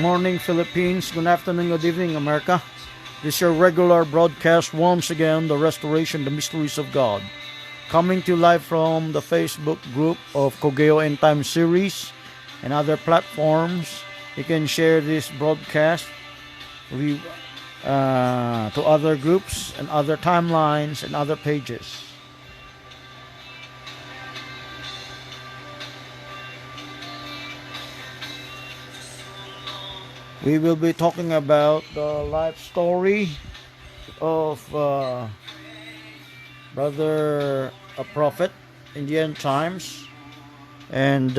Morning, Philippines. Good afternoon, good evening, America. This is your regular broadcast once again, The Restoration, the Mysteries of God. Coming to you live from the Facebook group of Kogeo End Time Series and other platforms. You can share this broadcast to other groups and other timelines and other pages. We will be talking about the life story of brother a prophet in the end times, and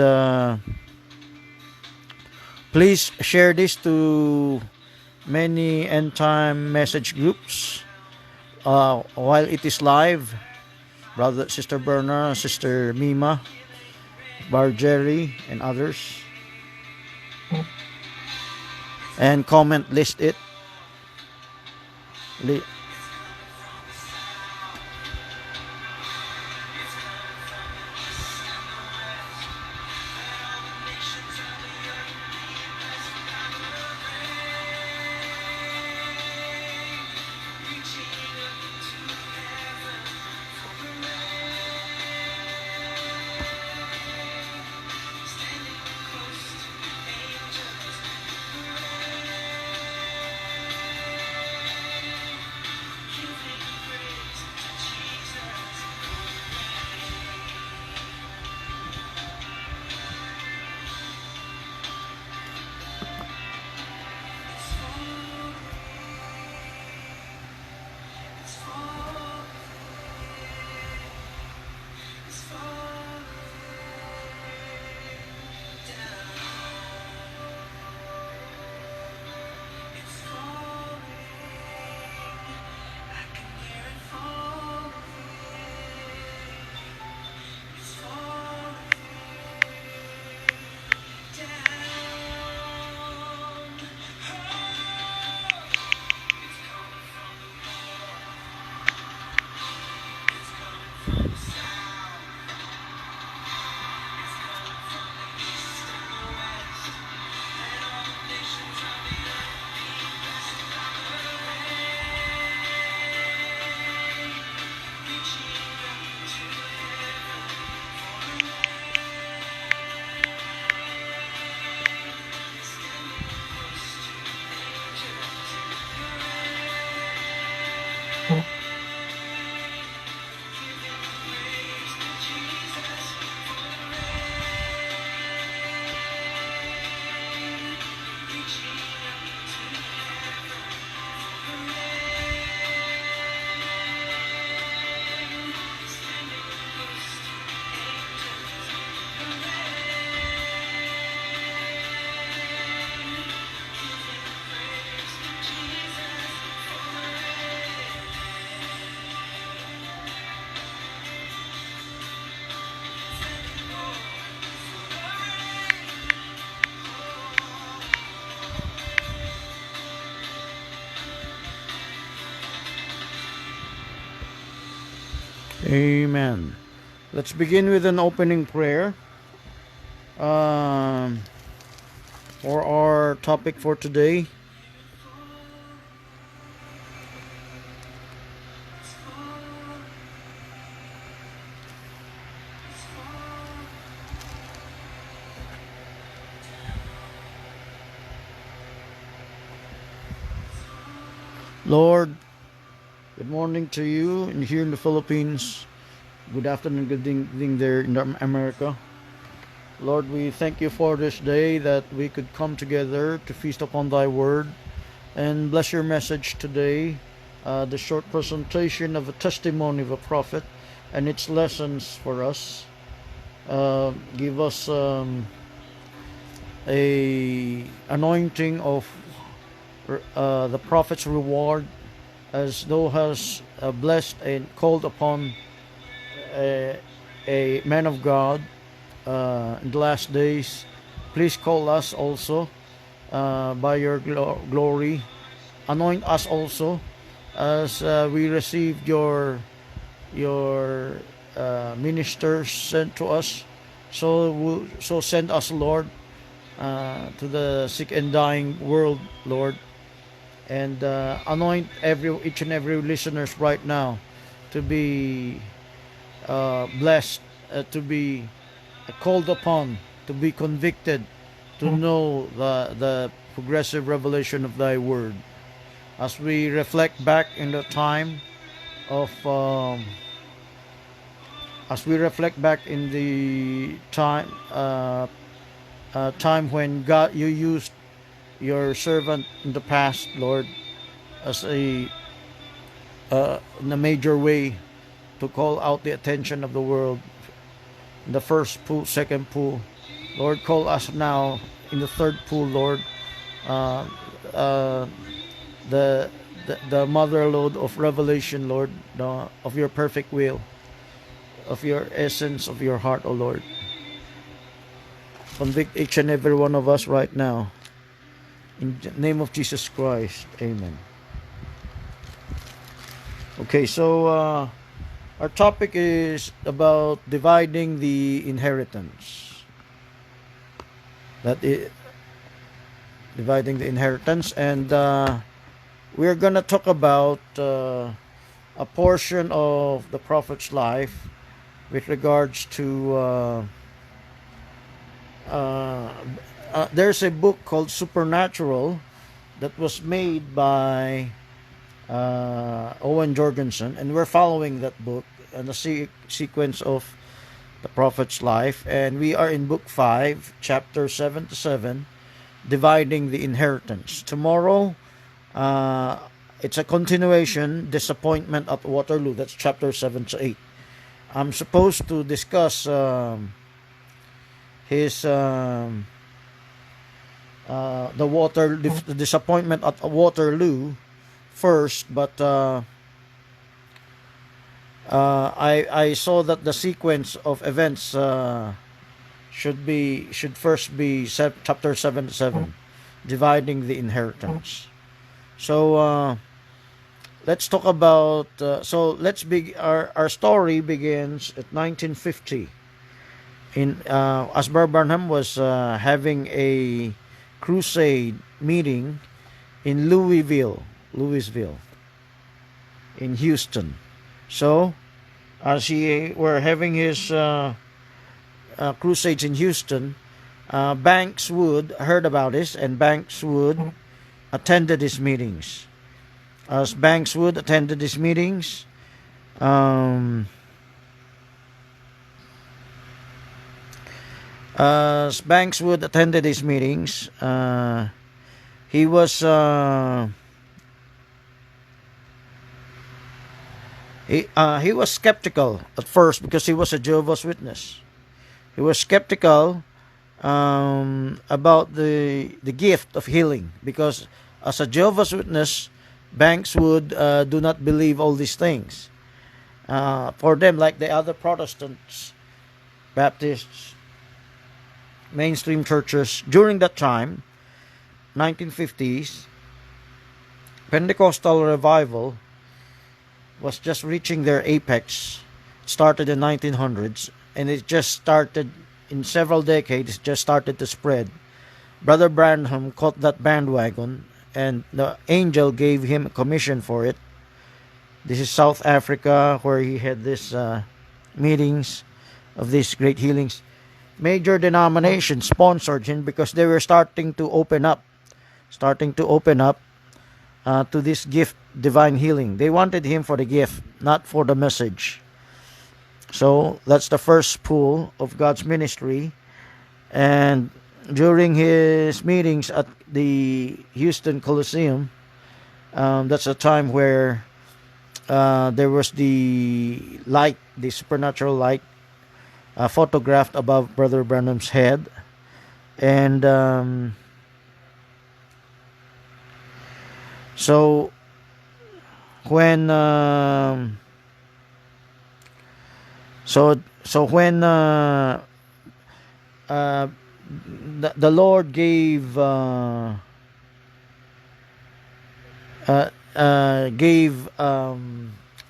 please share this to many end time message groups while it is live. Brother, Sister Berna, Sister Mima, Bargeri, and others, and comment list it. Amen. Let's begin with an opening prayer for our topic for today. Lord, good morning to you and here in the Philippines. Good afternoon, good evening there in America. Lord, we thank you for this day that we could come together to feast upon thy word and bless your message today. The short presentation of a testimony of a prophet and its lessons for us. Give us a anointing of the prophet's reward, as thou hast blessed and called upon a man of God in the last days. Please call us also by your glory. Anoint us also as we received your ministers sent to us. So send us, Lord, to the sick and dying world, Lord, and anoint each and every listeners right now to be blessed, to be called upon, to be convicted, to know the progressive revelation of Thy Word. As we reflect back in the time of, as we reflect back in the time when God, you used your servant in the past, Lord, as in a major way to call out the attention of the world. The first pool, second pool, Lord, call us now in the third pool, Lord. Uh, uh, the mother load of revelation, Lord, of your perfect will, of your essence, of your heart, O Lord. Convict each and every one of us right now. In the name of Jesus Christ, amen. Okay, so our topic is about dividing the inheritance. That is dividing the inheritance, and we're gonna talk about a portion of the prophet's life with regards to. There's a book called Supernatural that was made by Owen Jorgensen, and we're following that book and the sequence of the prophet's life, and we are in book 5, chapter 7 to 7, dividing the inheritance. Tomorrow, it's a continuation, disappointment at Waterloo. That's chapter 7 to 8. I'm supposed to discuss his the disappointment at Waterloo first, but I saw that the sequence of events should first be chapter 7 to 7, dividing the inheritance. So let's talk about. Our story begins at 1950. As Brother Branham was having a crusade meeting in Louisville, in Houston. So, as he were having his crusades in Houston, Banks Wood heard about this, and Banks Wood attended his meetings. As Banks Wood attended his meetings, he was he was skeptical at first because he was a Jehovah's Witness. He was skeptical about the gift of healing, because as a Jehovah's Witness, Banks would do not believe all these things. For them, like the other Protestants, Baptists, mainstream churches during that time, 1950s, Pentecostal revival was just reaching their apex. It started in 1900s, and it just started in several decades. It just started to spread. Brother Branham caught that bandwagon, and the angel gave him a commission for it. This is South Africa, where he had these meetings of these great healings. Major denominations sponsored him because they were starting to open up to this gift, divine healing. They wanted him for the gift, not for the message. So that's the first pool of God's ministry. And during his meetings at the Houston Coliseum, that's a time where there was the light, the supernatural light, photographed above Brother Branham's head. And so when when the Lord gave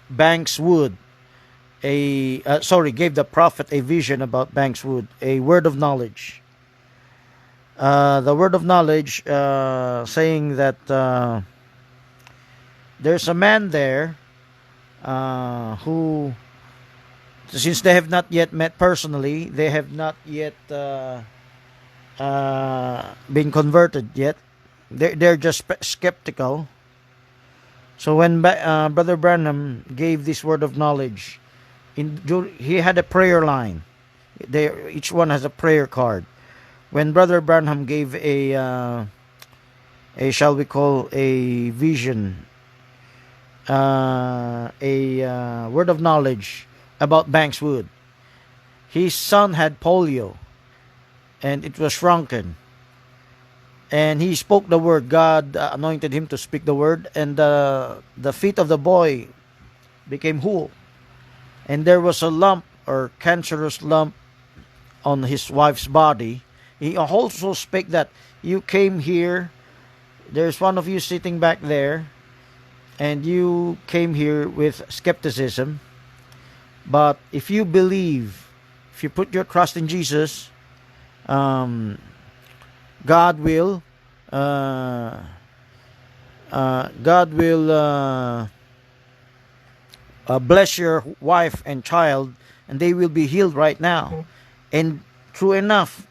Banks Wood gave the prophet a vision about Banks Wood, a word of knowledge. the word of knowledge, saying that there's a man there who, since they have not yet met personally, they have not yet been converted yet. They're just skeptical. So when Brother Branham gave this word of knowledge, he had a prayer line. Each one has a prayer card. When Brother Branham gave a shall we call a vision, a word of knowledge about Banks Wood, his son had polio, and it was shrunken. And he spoke the word. God anointed him to speak the word, and the feet of the boy became whole. And there was a lump or cancerous lump on his wife's body. He also spake that you came here, there's one of you sitting back there, and you came here with skepticism. But if you believe, if you put your trust in Jesus, God will bless your wife and child, and they will be healed right now. And true enough,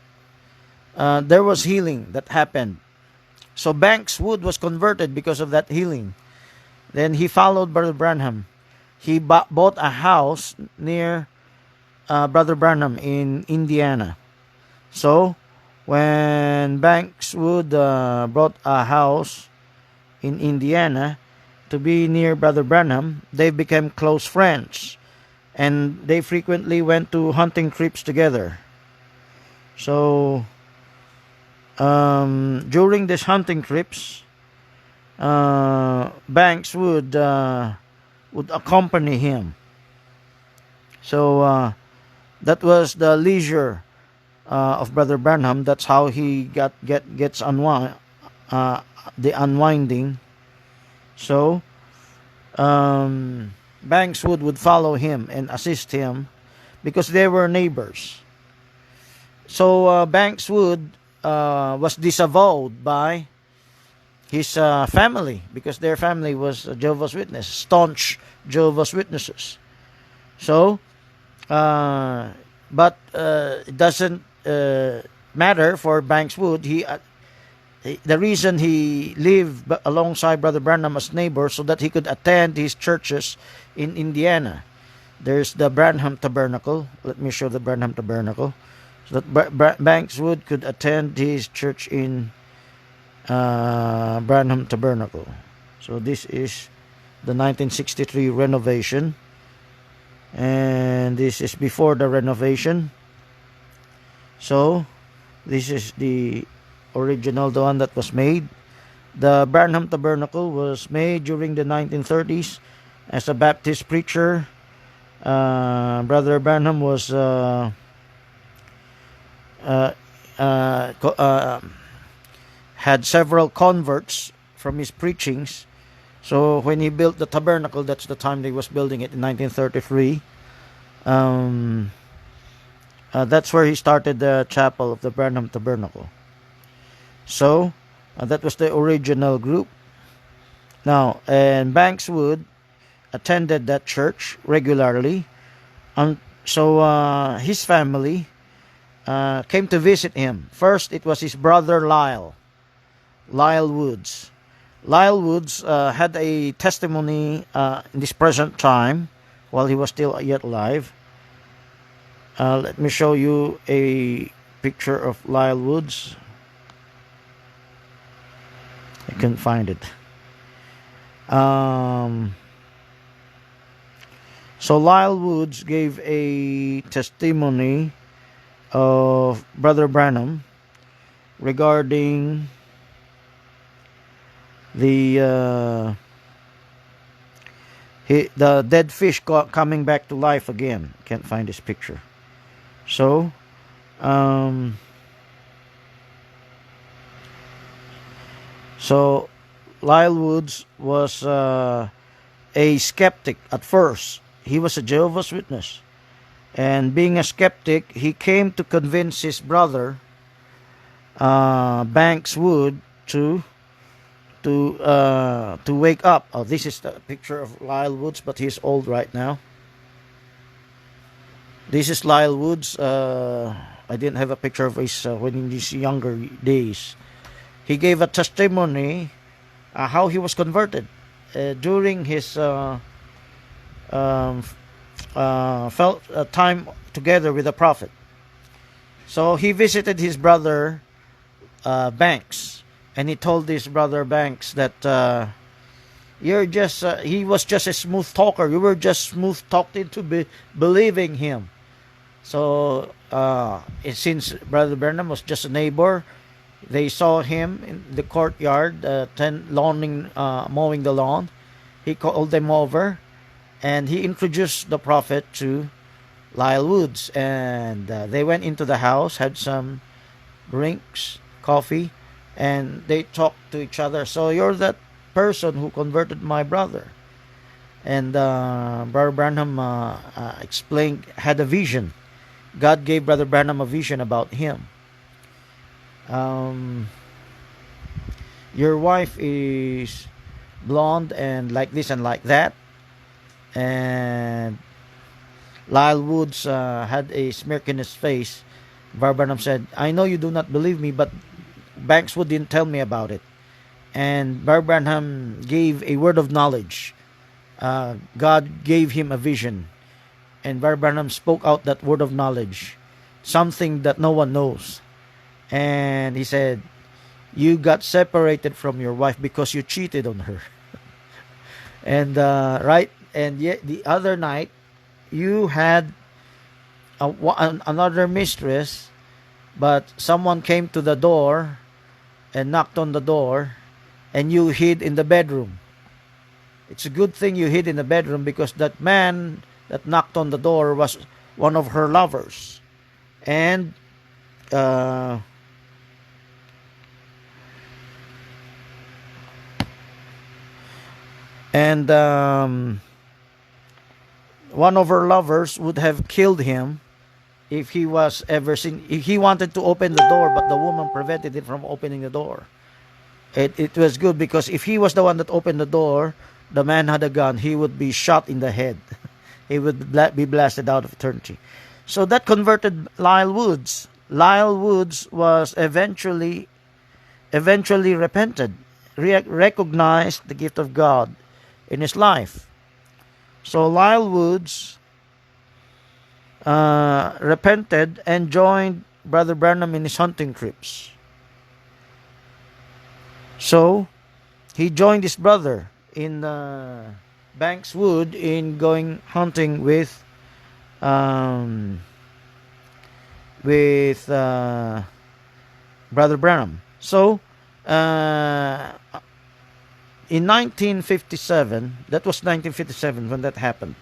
there was healing that happened. So Banks Wood was converted because of that healing. Then he followed Brother Branham. He bought a house near Brother Branham in Indiana. So when Banks Wood bought a house in Indiana to be near Brother Branham, they became close friends, and they frequently went to hunting trips together. So during these hunting trips, Banks would accompany him. So that was the leisure of Brother Branham. That's how he gets the unwinding. So Banks would follow him and assist him because they were neighbors. So Banks Wood was disavowed by his family, because their family was Jehovah's Witness, staunch Jehovah's Witnesses. So, but it doesn't matter for Banks Wood. The reason he lived alongside Brother Branham as neighbor, so that he could attend his churches in Indiana. There's the Branham Tabernacle. Let me show the Branham Tabernacle. So that Banks Wood could attend his church in Branham Tabernacle. So this is the 1963 renovation, and this is before the renovation. So this is the original, the one that was made. The Branham Tabernacle was made during the 1930s as a Baptist preacher. Brother Branham was had several converts from his preachings. So when he built the tabernacle, that's the time they was building it in 1933. That's where he started the chapel of the Branham Tabernacle. So that was the original group. Now, and Banks Wood attended that church regularly. So his family came to visit him. First, it was his brother Lyle Woods. Lyle Woods had a testimony in this present time while he was still yet alive. Let me show you a picture of Lyle Woods. I couldn't find it. So Lyle Woods gave a testimony of Brother Branham regarding the dead fish coming back to life again. Can't find this picture. So Lyle Woods was a skeptic at first. He was a Jehovah's Witness, and being a skeptic, he came to convince his brother Banks Wood to wake up. Oh, this is the picture of Lyle Woods, but he's old right now. This is Lyle Woods. I didn't have a picture of his when in his younger days. He gave a testimony how he was converted during his um, felt time together with the prophet. So he visited his brother Banks, and he told his brother Banks that you're just he was just a smooth talker. You were just smooth talked into believing him. So since Brother Branham was just a neighbor, they saw him in the courtyard, mowing the lawn. He called them over, and he introduced the prophet to Lyle Woods, and they went into the house, had some drinks, coffee, and they talked to each other. So you're that person who converted my brother. And Brother Branham explained, had a vision. God gave Brother Branham a vision about him. Your wife is blonde and like this and like that. And Lyle Woods had a smirk in his face. Brother Branham said, I know you do not believe me, but Banks Wood didn't tell me about it. And Brother Branham gave a word of knowledge. God gave him a vision. And Brother Branham spoke out that word of knowledge, something that no one knows. And he said, you got separated from your wife because you cheated on her. And and yet the other night, you had another mistress, but someone came to the door and knocked on the door, and you hid in the bedroom. It's a good thing you hid in the bedroom, because that man that knocked on the door was one of her lovers. And one of her lovers would have killed him if he was ever seen. If he wanted to open the door, but the woman prevented him from opening the door. It was good, because if he was the one that opened the door, the man had a gun, he would be shot in the head. He would be blasted out of eternity. So that converted Lyle Woods. Lyle Woods was eventually repented, recognized the gift of God in his life. So Lyle Woods repented and joined Brother Branham in his hunting trips. So he joined his brother in Banks Wood in going hunting with Brother Branham. So in 1957, that was 1957 when that happened.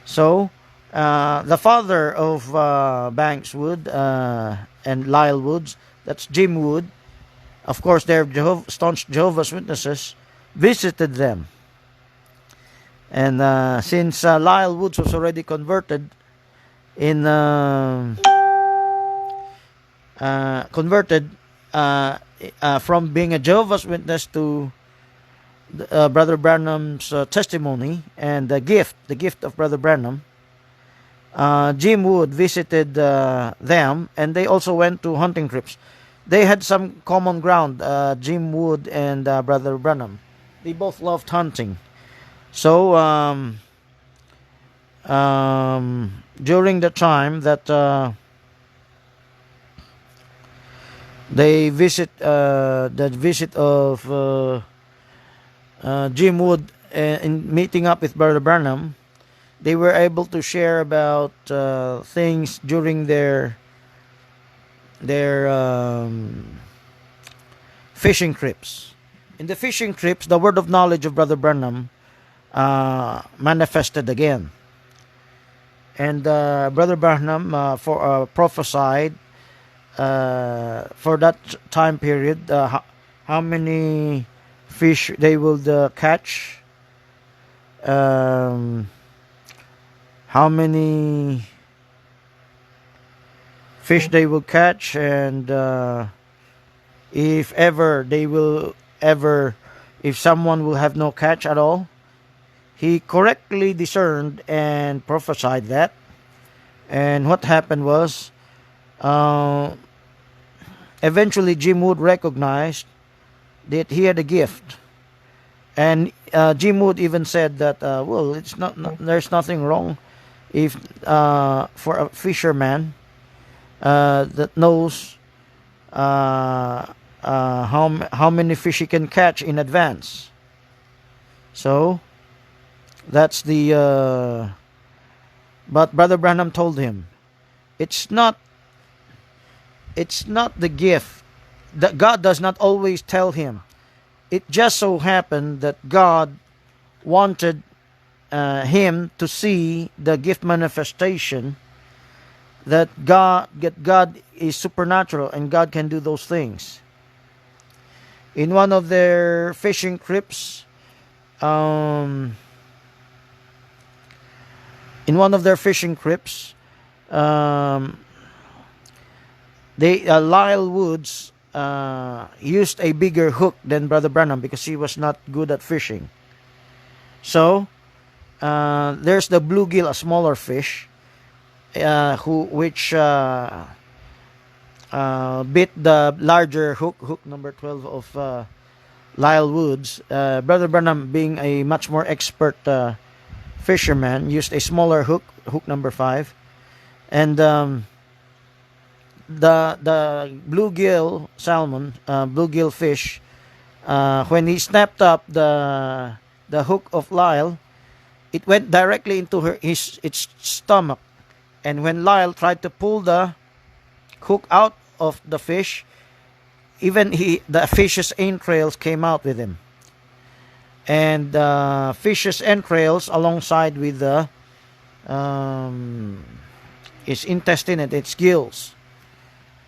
So the father of Banks Wood and Lyle Woods, that's Jim Wood, of course they're staunch Jehovah's Witnesses, visited them. And since Lyle Woods was already converted from being a Jehovah's Witness to Brother Branham's testimony and the gift of Brother Branham, Jim Wood visited them, and they also went to hunting trips. They had some common ground, Jim Wood and Brother Branham. They both loved hunting. So during the time that they visit the visit of Jim Wood in meeting up with Brother Branham, they were able to share about things during their fishing trips. In the fishing trips, the word of knowledge of Brother Branham manifested again. And Brother Branham prophesied for that time period how many fish they will catch, how many fish they will catch, and if ever they will ever, if someone will have no catch at all. He correctly discerned and prophesied that. And what happened was, uh, eventually Jim Wood recognized that he had a gift. And Jim Wood even said that, well, it's not there's nothing wrong if for a fisherman that knows how many fish he can catch in advance. So that's the. But Brother Branham told him, it's not. It's not the gift that God does not always tell him. It just so happened that God wanted him to see the gift manifestation, that God is supernatural and God can do those things. In one of their fishing trips, um, in one of their fishing trips, um, they Lyle Woods used a bigger hook than Brother Branham because he was not good at fishing. So there's the bluegill, a smaller fish, which bit the larger hook, hook number 12 of Lyle Woods. Brother Branham, being a much more expert fisherman, used a smaller hook, hook number 5, and the bluegill salmon, bluegill fish, when he snapped up the hook of Lyle, it went directly into its stomach. And when Lyle tried to pull the hook out of the fish, even the fish's entrails came out with him. And fish's entrails alongside with the its intestine and its gills.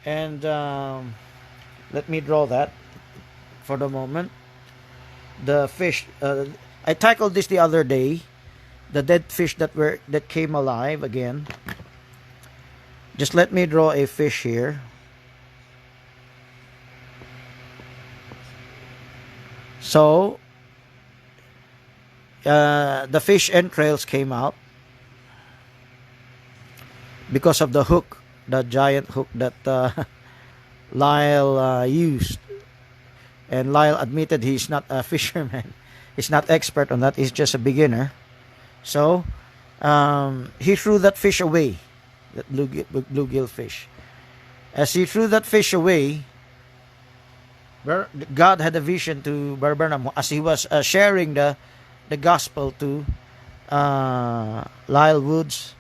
And let me draw that for the moment. The fish, I tackled this the other day. The dead fish that came alive again. Just let me draw a fish here. So the fish entrails came out because of the hook, the giant hook that Lyle used. And Lyle admitted he's not a fisherman. He's not expert on that. He's just a beginner. So he threw that fish away, that bluegill fish. As he threw that fish away, God had a vision to Brother Branham as he was sharing the gospel to Lyle Woods.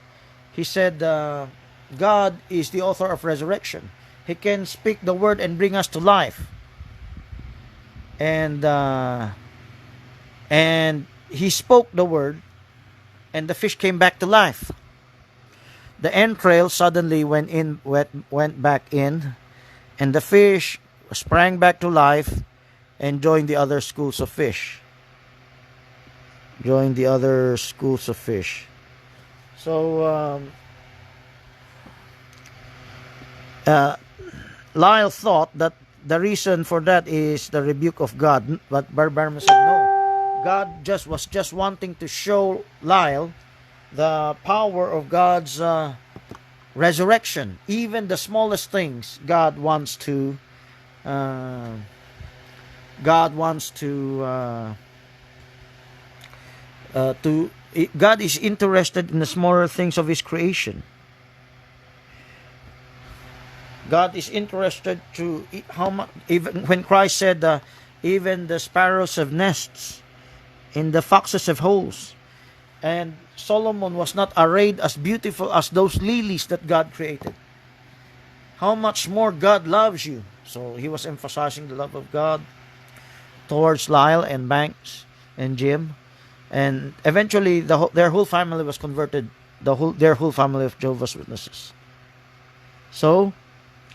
He said, God is the author of resurrection. He can speak the word and bring us to life. And he spoke the word, and the fish came back to life. The entrails suddenly went back in, and the fish sprang back to life and joined the other schools of fish. So Lyle thought that the reason for that is the rebuke of God, but Branham said no. God was just wanting to show Lyle the power of God's resurrection. Even the smallest things, God is interested in the smaller things of His creation. God is interested to how much. Even when Christ said, "Even the sparrows have nests, and the foxes have holes," and Solomon was not arrayed as beautiful as those lilies that God created. How much more God loves you? So he was emphasizing the love of God towards Lyle and Banks and Jim, and eventually their whole family was converted. Their whole family of Jehovah's Witnesses. So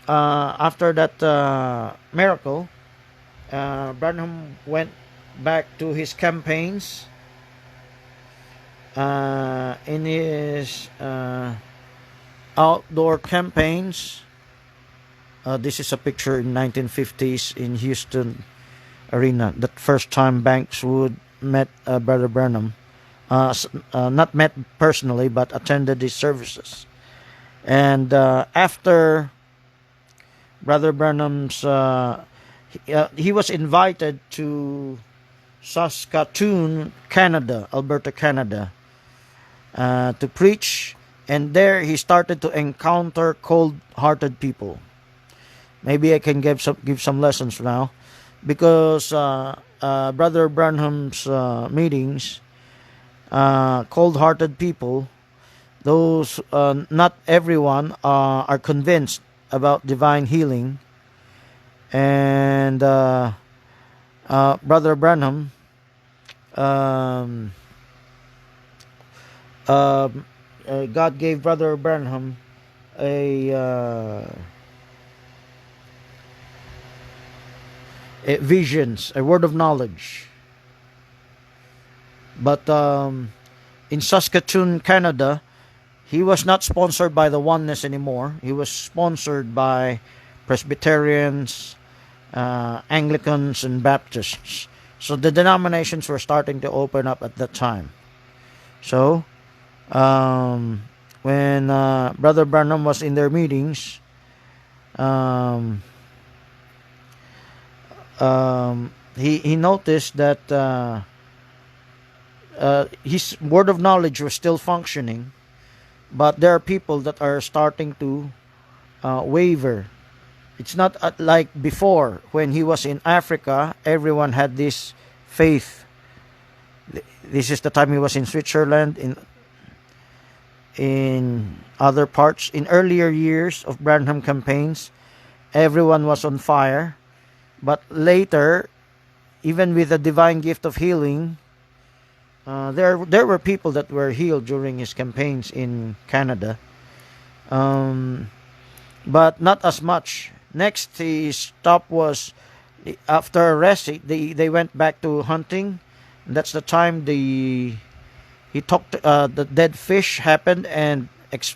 after that miracle, Branham went back to his campaigns. In his outdoor campaigns, This is a picture in 1950s in Houston Arena. That first time Banks Wood met Brother Branham. Not met personally, but attended his services. And after Brother Branham's, he was invited to Saskatoon, Canada, Alberta, Canada, to preach. And there he started to encounter cold-hearted people. Maybe I can give some lessons now, because Brother Branham's meetings, cold-hearted people, those not everyone are convinced about divine healing, and Brother Branham God gave Brother Branham a visions, a word of knowledge. But in Saskatoon, Canada, he was not sponsored by the Oneness anymore. He was sponsored by Presbyterians, Anglicans, and Baptists. So the denominations were starting to open up at that time. So when Brother Branham was in their meetings, he noticed that his word of knowledge was still functioning, but there are people that are starting to waver. It's not like before when he was in Africa. Everyone had this faith. This is the time he was in Switzerland, in other parts. In earlier years of Branham campaigns, everyone was on fire. But later, even with the divine gift of healing, there were people that were healed during his campaigns in Canada, but not as much. Next, his stop was after arrest. They went back to hunting. That's the time he talked. The dead fish happened, and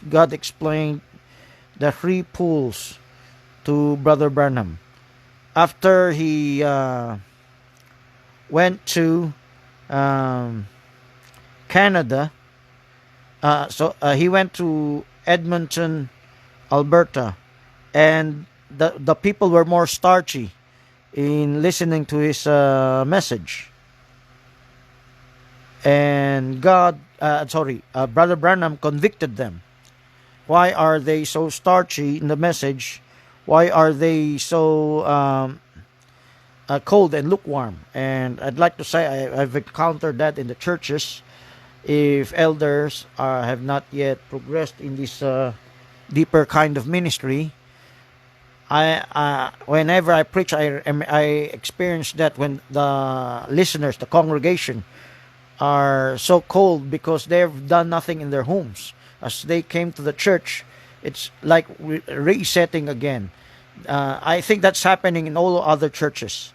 God explained the 3 pools to Brother Branham. After he went to Canada, he went to Edmonton, Alberta, and the people were more starchy in listening to his message. And Brother Branham convicted them. Why are they so starchy in the message? Why are they so cold and lukewarm? And I'd like to say I've encountered that in the churches. If elders have not yet progressed in this deeper kind of ministry, whenever I preach, I experience that when the listeners, the congregation, are so cold because they've done nothing in their homes. As they came to the church, it's like resetting again. I think that's happening in all other churches.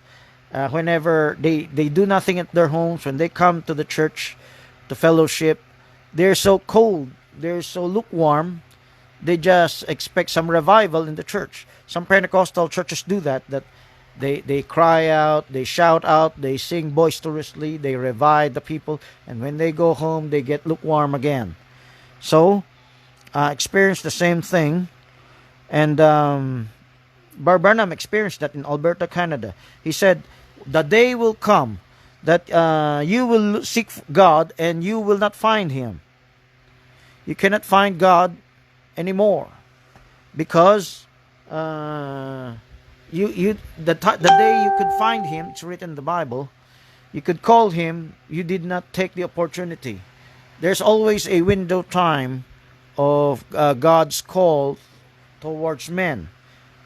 Whenever they do nothing at their homes, when they come to the church, to fellowship, they're so cold, they're so lukewarm. They just expect some revival in the church. Some Pentecostal churches do that they cry out, they shout out, they sing boisterously, they revive the people, and when they go home, they get lukewarm again. So, experienced the same thing, and Branham experienced that in Alberta, Canada. He said, the day will come that you will seek God and you will not find Him. You cannot find God anymore because the day you could find Him, it's written in the Bible, you could call Him, you did not take the opportunity. There's always a window time of God's call towards men,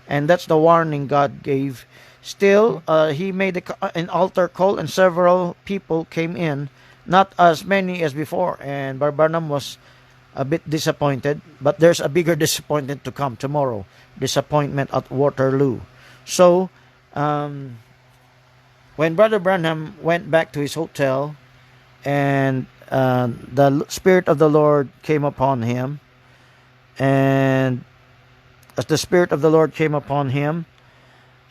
and that's the warning God gave. Still, he made an altar call, and several people came in, not as many as before, and Branham was a bit disappointed. But there's a bigger disappointment to come tomorrow, disappointment at Waterloo. So, when Brother Branham went back to his hotel, and the Spirit of the Lord came upon him, and as the Spirit of the Lord came upon him,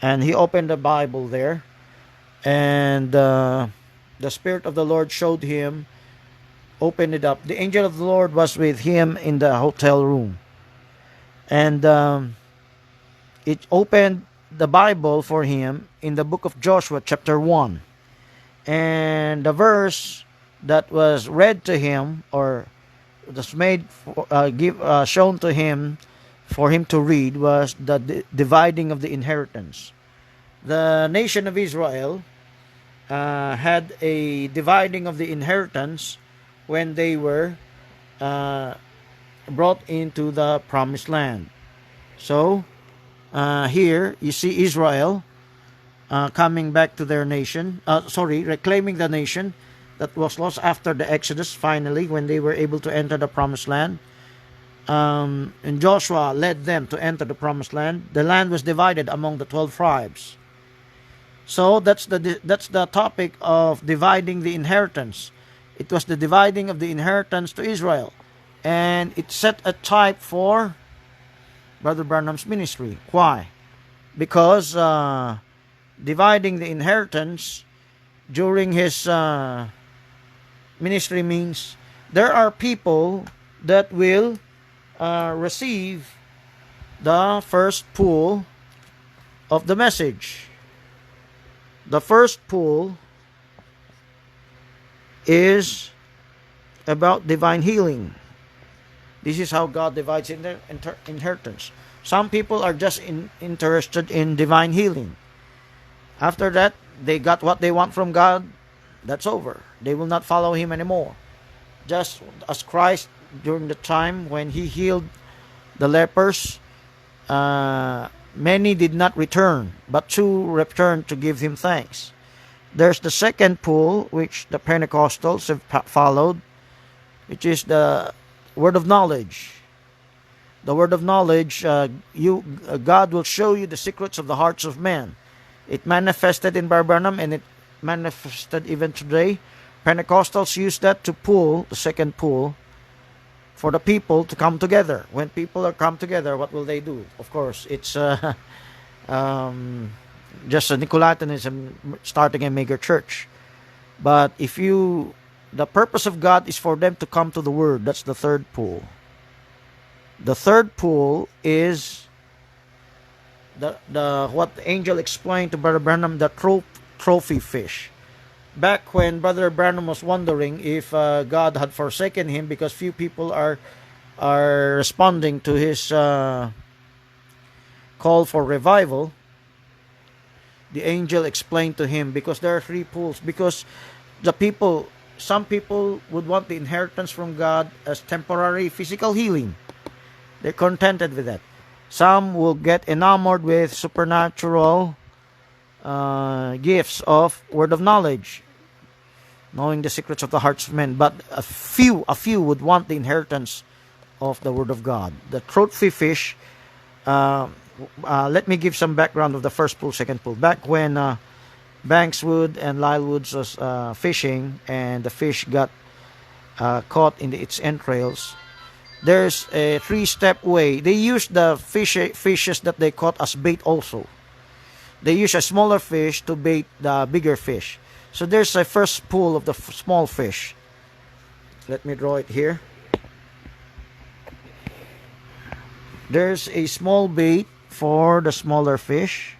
and he opened the Bible there, and the Spirit of the Lord showed him, opened it up. The angel of the Lord was with him in the hotel room, and it opened the Bible for him in the book of Joshua, chapter 1. And the verse that was read to him, or was made shown to him for him to read, was the dividing of the inheritance. The nation of Israel had a dividing of the inheritance when they were brought into the promised land. So here you see Israel coming back to their nation, reclaiming the nation that was lost after the Exodus, finally, when they were able to enter the promised land. And Joshua led them to enter the promised land. The land was divided among the 12 tribes. So that's the topic of dividing the inheritance. It was the dividing of the inheritance to Israel, and it set a type for Brother Branham's ministry. Why? Because dividing the inheritance during his ministry means there are people that will receive the first pool of the message. The first pool is about divine healing. This is how God divides inheritance. Some people are just interested in divine healing. After that, they got what they want from God. That's over. They will not follow Him anymore. Just as Christ, during the time when He healed the lepers, many did not return, but 2 returned to give Him thanks. There's the second pool, which the Pentecostals have followed, which is the word of knowledge. The word of knowledge, God will show you the secrets of the hearts of men. It manifested in Brother Branham, and it manifested even today. Pentecostals use that to pull, the second pool, for the people to come together. When people are come together, what will they do? Of course, it's just a Nicolaitanism starting a mega church. But the purpose of God is for them to come to the Word. That's the third pool. The third pool is what the angel explained to Brother Branham, the trophy fish. Back when Brother Branham was wondering if God had forsaken him because few people are responding to his call for revival, the angel explained to him, because there are 3 pools. Because some people would want the inheritance from God as temporary physical healing. They're contented with that. Some will get enamored with supernatural gifts of word of knowledge, knowing the secrets of the hearts of men. But a few would want the inheritance of the word of God. The trophy fish. Let me give some background of the first pool, second pool. Back when Bankswood and Lyle Woods was fishing, and the fish got caught in its entrails, there's a 3-step way. They use the fishes that they caught as bait also. They use a smaller fish to bait the bigger fish. So there's a first pool of the small fish. Let me draw it here. There's a small bait for the smaller fish.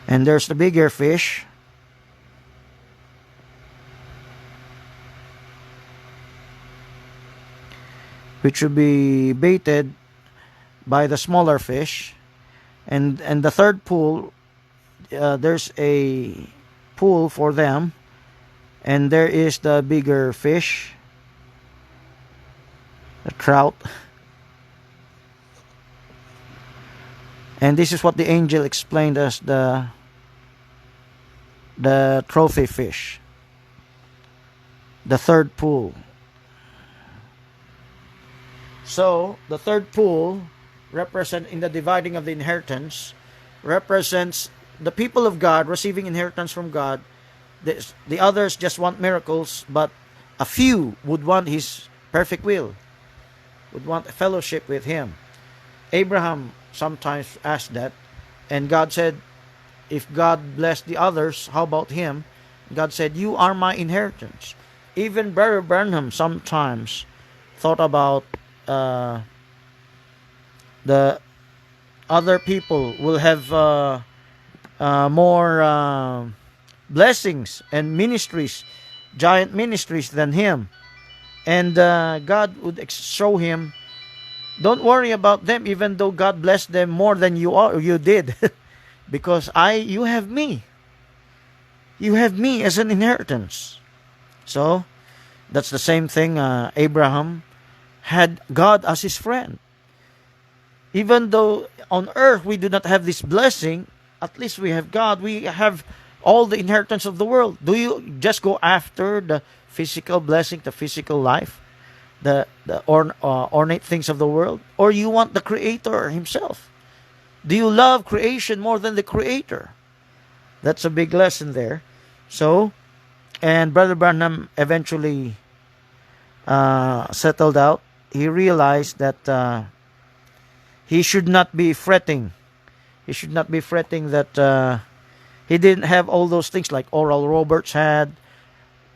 And there's the bigger fish. Which will be baited by the smaller fish. And the third pool, there's a pool for them. And there is the bigger fish, the trout. And this is what the angel explained as the trophy fish, the third pool. So the third pool in the dividing of the inheritance represents the people of God receiving inheritance from God. The others just want miracles, but a few would want His perfect will. would want a fellowship with him. Abraham sometimes asked that, and God said, if God blessed the others, how about him? God said, you are my inheritance. Even Brother Branham sometimes thought about the other people will have more blessings and ministries, giant ministries than him. And God would show him, don't worry about them, even though God blessed them more than you did, because you have me. You have me as an inheritance. So that's the same thing. Abraham had God as his friend. Even though on earth we do not have this blessing, at least we have God. We have all the inheritance of the world. Do you just go after the physical blessing, the physical life, the ornate things of the world, or you want the Creator himself? Do you love creation more than the Creator? That's a big lesson there. So, and Brother Branham eventually settled out. He realized that he should not be fretting. He should not be fretting that he didn't have all those things like Oral Roberts had,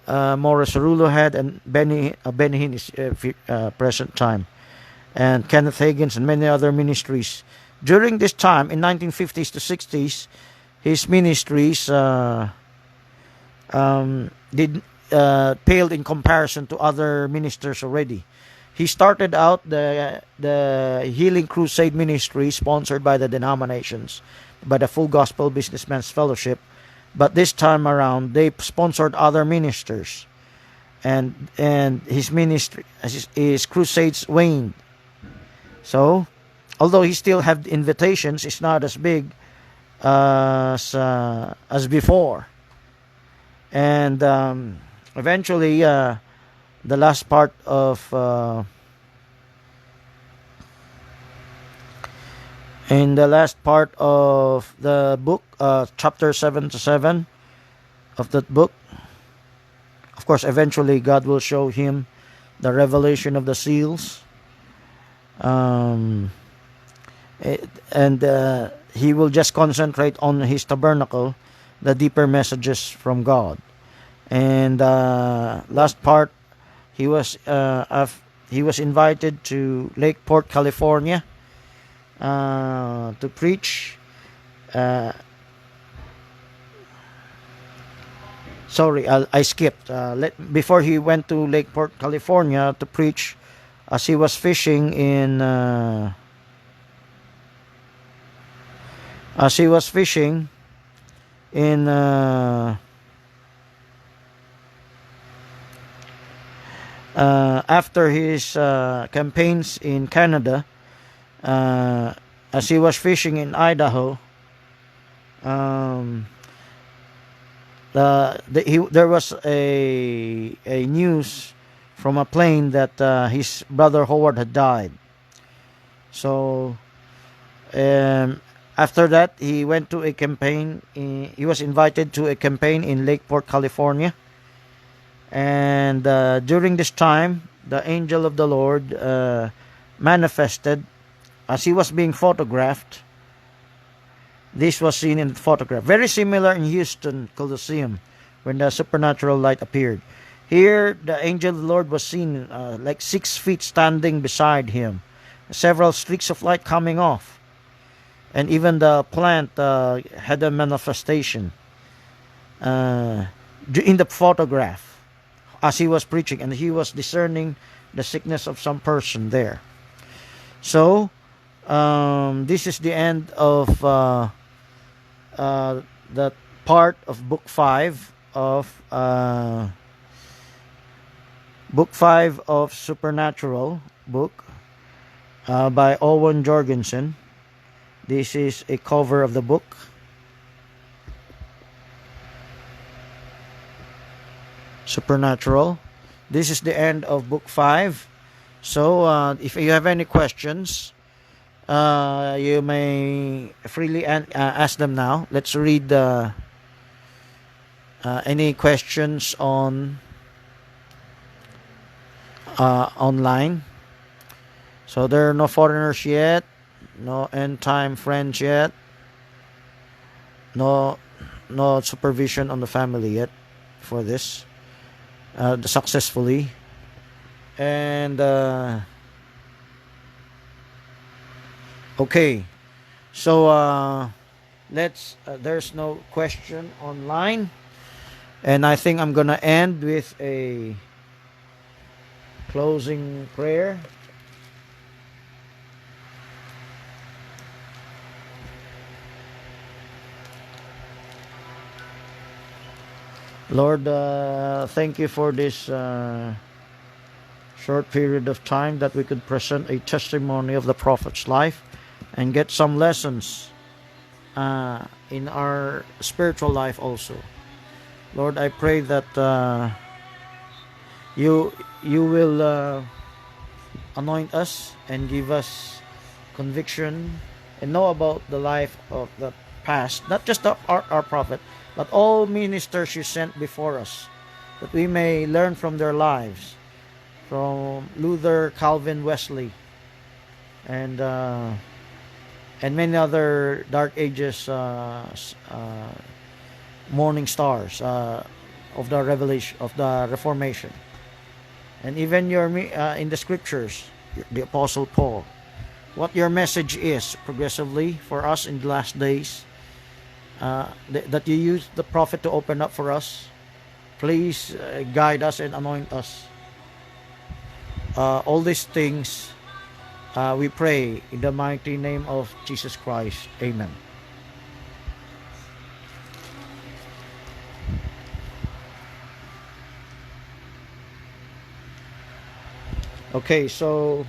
Morris Cerullo had, and Benny Hinn is present time, and Kenneth Hagin and many other ministries. During this time, in 1950s to 60s, his ministries paled in comparison to other ministers already. He started out the Healing Crusade Ministry, sponsored by the denominations, by the Full Gospel Businessmen's Fellowship. But this time around, they sponsored other ministers, and his ministry, his crusades waned. So, although he still had invitations, it's not as big as before. And eventually, the last part of in the last part of the book, chapter 7 to 7 of that book, of course, eventually God will show him the revelation of the seals, and he will just concentrate on his tabernacle, the deeper messages from God. And last part, he was invited to Lakeport, California, to preach. Sorry, I skipped. Before he went to Lakeport, California, to preach, as he was fishing in after his campaigns in Canada, as he was fishing in Idaho, there was a news from a plane that his brother Howard had died. So after that, he went to a campaign. He was invited to a campaign in Lakeport, California. And during this time, the angel of the Lord manifested as he was being photographed. This was seen in the photograph. Very similar in Houston Coliseum when the supernatural light appeared. Here, the angel of the Lord was seen like 6 feet standing beside him. Several streaks of light coming off. And even the plant had a manifestation in the photograph as he was preaching, and he was discerning the sickness of some person there. So, this is the end of that part of Book 5 of Supernatural book by Owen Jorgensen. This is a cover of the book. Supernatural. This is the end of Book 5. So, if you have any questions, you may freely ask them now. Let's read any questions on online. So there are no foreigners yet, no end time friends yet, no supervision on the family yet for this successfully. And okay, so let's there's no question online, and I think I'm gonna end with a closing prayer. Lord, thank you for this short period of time that we could present a testimony of the prophet's life and get some lessons in our spiritual life also. Lord, I pray that you will anoint us and give us conviction and know about the life of the past, not just our prophet, but all ministers you sent before us, that we may learn from their lives, from Luther, Calvin, Wesley, and many other Dark Ages morning stars of the revelation of the Reformation, and even your in the scriptures, the Apostle Paul, what your message is progressively for us in the last days, that you use the prophet to open up for us. Please guide us and anoint us. All these things we pray in the mighty name of Jesus Christ. Amen. Okay, so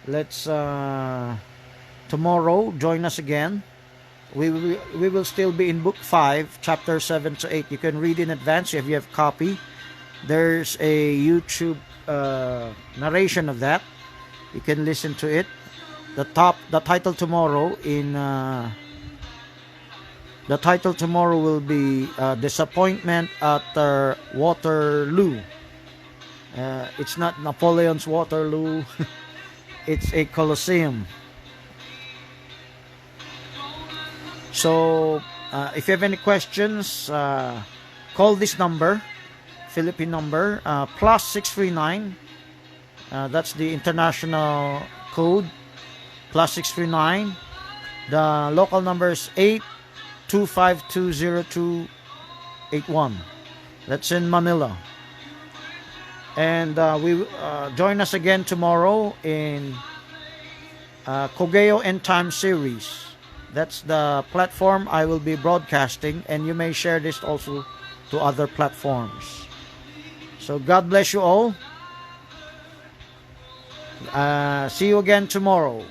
let's tomorrow join us again. We will still be in book 5, chapter 7 to 8. You can read in advance if you have copy. There's a YouTube narration of that. You can listen to it. The title tomorrow will be Disappointment at Waterloo. It's not Napoleon's Waterloo. It's a Colosseum. So if you have any questions, call this number, Philippine number, plus 639. That's the international code, plus 639. The local number is 82520281. That's in Manila. And we join us again tomorrow in Cogeo End Time series. That's the platform I will be broadcasting, and you may share this also to other platforms. So God bless you all. See you again tomorrow.